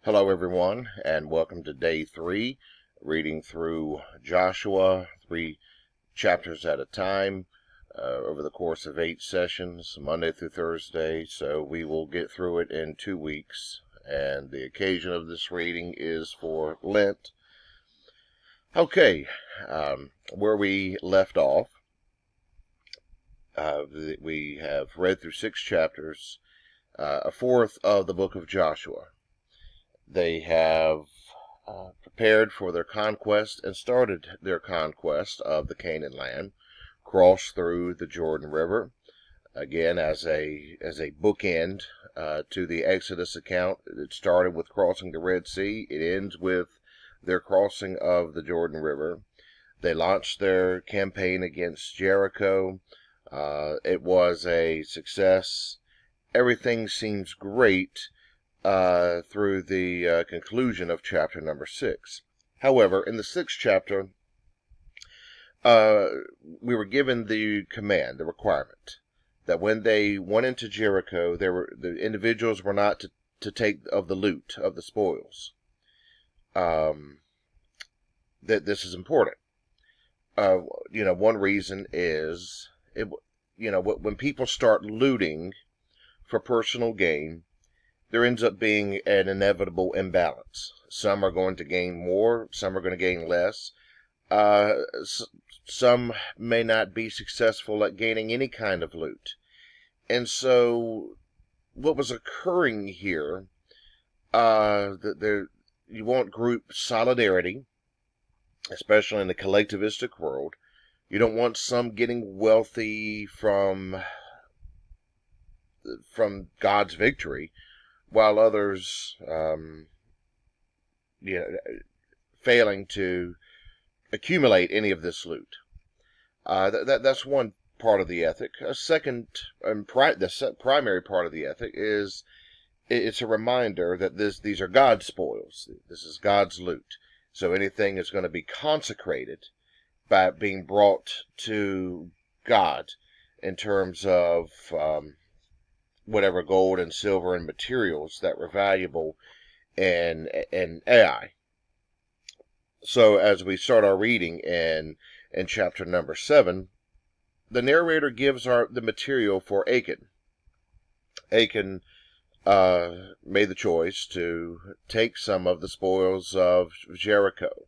Hello, everyone, and welcome to day 3, reading through Joshua, 3 chapters at a time, over the course of 8 sessions, Monday through Thursday. So we will get through it in 2 weeks, and the occasion of this reading is for Lent. Okay, where we left off, we have read through 6 chapters, a fourth of the book of Joshua. They have prepared for their conquest and started their conquest of the Canaan land, crossed through the Jordan River, again as a bookend to the Exodus account. It started with crossing the Red Sea. It ends with their crossing of the Jordan River. They launched their campaign against Jericho. It was a success. Everything seems great through the conclusion of chapter number 6. However, in the 6th chapter, we were given the command, the requirement, that when they went into Jericho, the individuals were not to take of the loot, of the spoils. That this is important. One reason is, when people start looting for personal gain, there ends up being an inevitable imbalance. Some are going to gain more, some are going to gain less. Some may not be successful at gaining any kind of loot. And so, what was occurring here, you want group solidarity, especially in the collectivistic world. You don't want some getting wealthy from God's victory, while others, failing to accumulate any of this loot. That's one part of the ethic. A second, the primary part of the ethic is it's a reminder that these are God's spoils. This is God's loot. So anything is going to be consecrated by being brought to God in terms of whatever gold and silver and materials that were valuable in Ai. So as we start our reading in chapter number 7, the narrator gives the material for Achan. Achan made the choice to take some of the spoils of Jericho.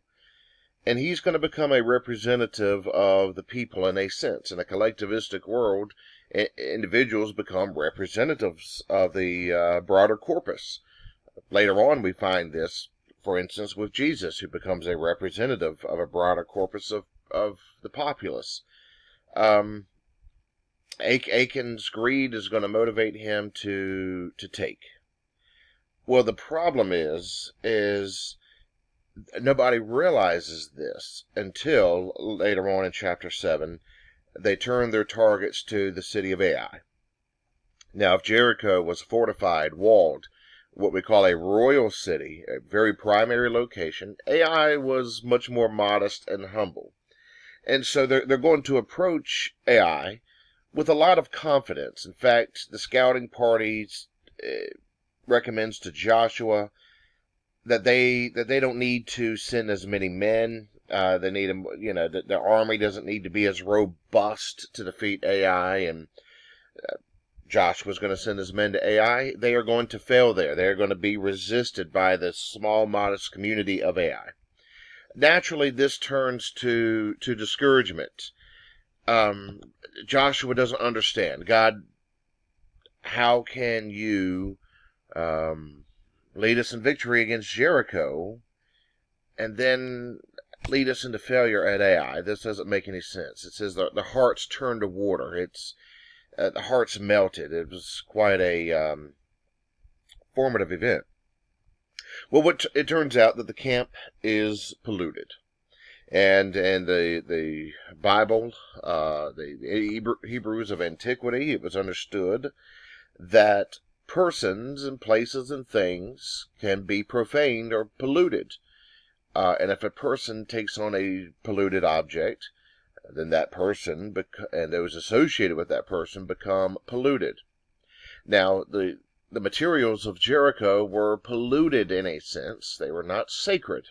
And he's going to become a representative of the people in a sense. In a collectivistic world, individuals become representatives of the broader corpus. Later on, we find this, for instance, with Jesus, who becomes a representative of a broader corpus of the populace. Achan's greed is going to motivate him to take. Well, the problem is nobody realizes this until later on in chapter 7, they turn their targets to the city of Ai. Now, if Jericho was fortified, walled, what we call a royal city, a very primary location, Ai was much more modest and humble. And so they're going to approach Ai with a lot of confidence. In fact, the scouting party recommends to Joshua that they don't need to send as many men. They need them, the army doesn't need to be as robust to defeat Ai, and Joshua's going to send his men to Ai. They are going to fail there. They are going to be resisted by the small, modest community of Ai. Naturally, this turns to discouragement. Joshua doesn't understand. God, how can you lead us in victory against Jericho and then lead us into failure at Ai? This doesn't make any sense. It says the hearts turned to water. The hearts melted. It was quite a formative event. Well, it turns out that the camp is polluted. And in the Bible, the Hebrews of antiquity, it was understood that persons and places and things can be profaned or polluted. And if a person takes on a polluted object, then that person and those associated with that person become polluted. Now, the materials of Jericho were polluted in a sense. They were not sacred.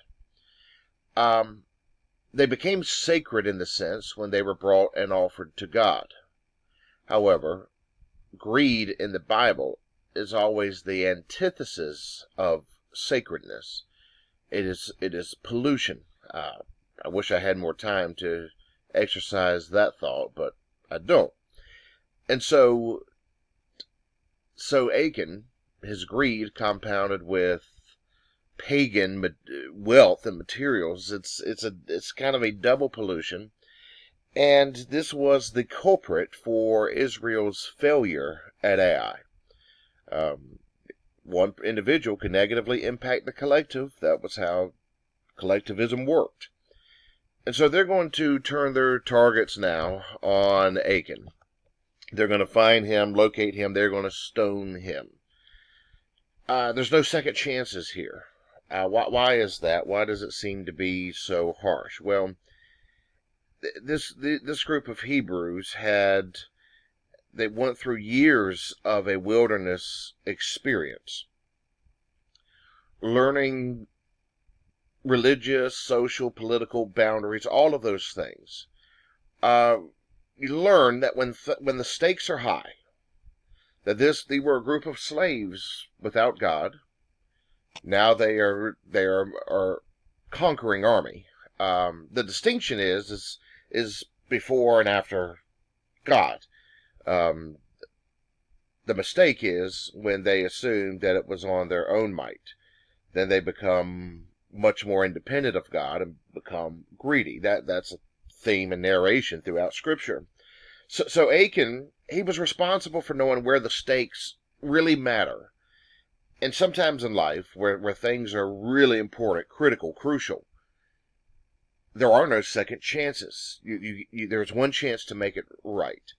Um, they became sacred in the sense when they were brought and offered to God. However, greed in the Bible is always the antithesis of sacredness. It is pollution. I wish I had more time to exercise that thought, but I don't. And so Achan, his greed compounded with pagan wealth and materials, it's kind of a double pollution. And this was the culprit for Israel's failure at Ai. One individual could negatively impact the collective. That was how collectivism worked. And so they're going to turn their targets now on Achan. They're going to find him, locate him, they're going to stone him. There's no second chances here. Why is that? Why does it seem to be so harsh? Well, this group of Hebrews they went through years of a wilderness experience, learning religious, social, political boundaries, all of those things. You learn that when the stakes are high, that they were a group of slaves without God. Now they are a conquering army. The distinction is before and after God. The mistake is when they assume that it was on their own might. Then they become much more independent of God and become greedy. That's a theme and narration throughout Scripture. So Achan, he was responsible for knowing where the stakes really matter. And sometimes in life, where things are really important, critical, crucial, there are no second chances. There's one chance to make it right.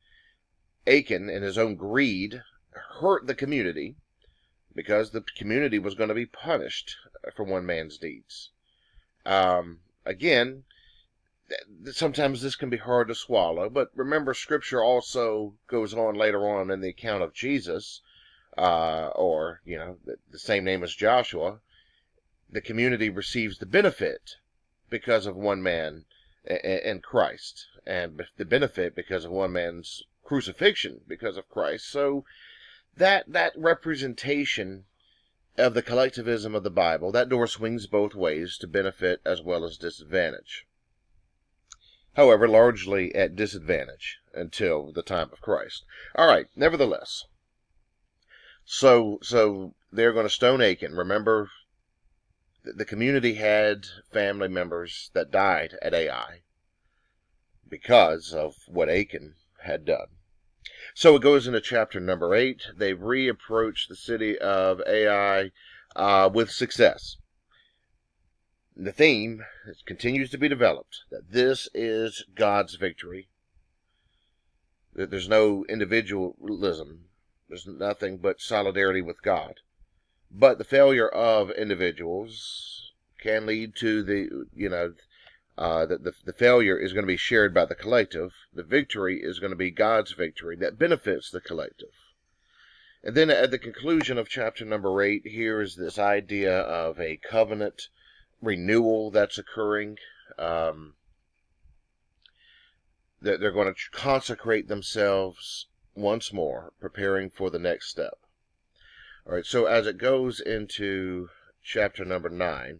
Achan, in his own greed, hurt the community because the community was going to be punished for one man's deeds. Again, sometimes this can be hard to swallow, but remember, Scripture also goes on later on in the account of Jesus, or, the same name as Joshua. The community receives the benefit because of one man and Christ, and the benefit because of one man's crucifixion because of Christ. So that representation of the collectivism of the Bible, that door swings both ways, to benefit as well as disadvantage. However, largely at disadvantage until the time of Christ. All right, nevertheless. So they're going to stone Achan. Remember, the community had family members that died at Ai because of what Achan had done. So it goes into chapter number 8. They reapproach the city of Ai with success. The theme continues to be developed, that this is God's victory. That there's no individualism. There's nothing but solidarity with God. But the failure of individuals can lead to the failure is going to be shared by the collective. The victory is going to be God's victory that benefits the collective. And then at the conclusion of chapter number 8, here is this idea of a covenant renewal that's occurring. That they're going to consecrate themselves once more, preparing for the next step. All right, so as it goes into chapter number 9,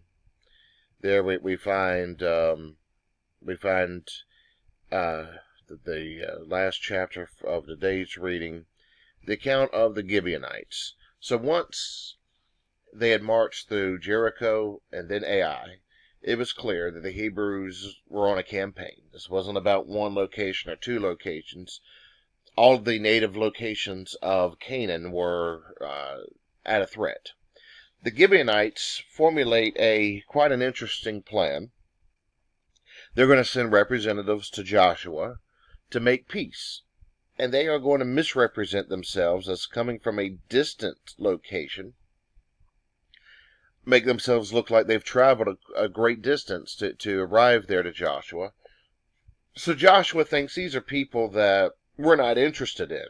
there we find the last chapter of today's reading, the account of the Gibeonites. So once they had marched through Jericho and then Ai, it was clear that the Hebrews were on a campaign. This wasn't about one location or two locations. All of the native locations of Canaan were at a threat. The Gibeonites formulate quite an interesting plan. They're going to send representatives to Joshua to make peace. And they are going to misrepresent themselves as coming from a distant location, make themselves look like they've traveled a great distance to arrive there to Joshua. So Joshua thinks these are people that we're not interested in.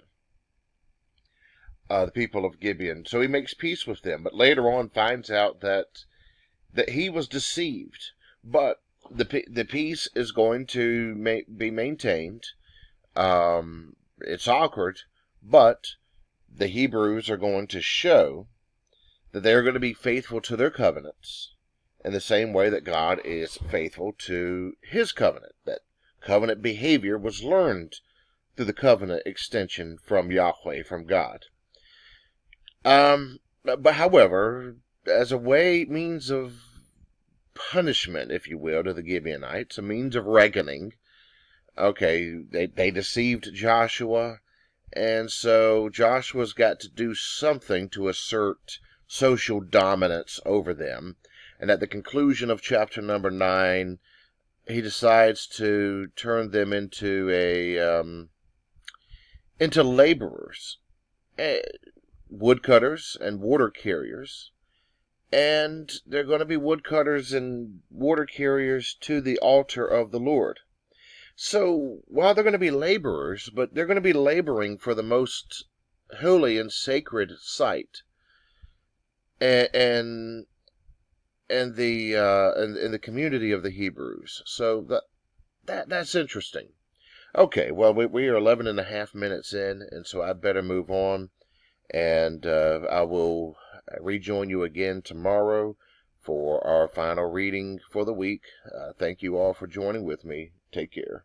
the people of Gibeon. So he makes peace with them, but later on finds out that he was deceived. But the peace is going to be maintained. It's awkward, but the Hebrews are going to show that they're going to be faithful to their covenants in the same way that God is faithful to his covenant. That covenant behavior was learned through the covenant extension from Yahweh, from God. But however, as a means of punishment, if you will, to the Gibeonites, a means of reckoning, okay, they deceived Joshua, and so Joshua's got to do something to assert social dominance over them. And at the conclusion of chapter number 9, he decides to turn them into into laborers, woodcutters and water carriers. And they're going to be woodcutters and water carriers to the altar of the Lord. So, while they're going to be laborers, but they're going to be laboring for the most holy and sacred site, and the community of the Hebrews. So that's interesting. Okay, well we are 11 and a half minutes in, and so I better move on, and I will rejoin you again tomorrow for our final reading for the week. Thank you all for joining with me. Take care.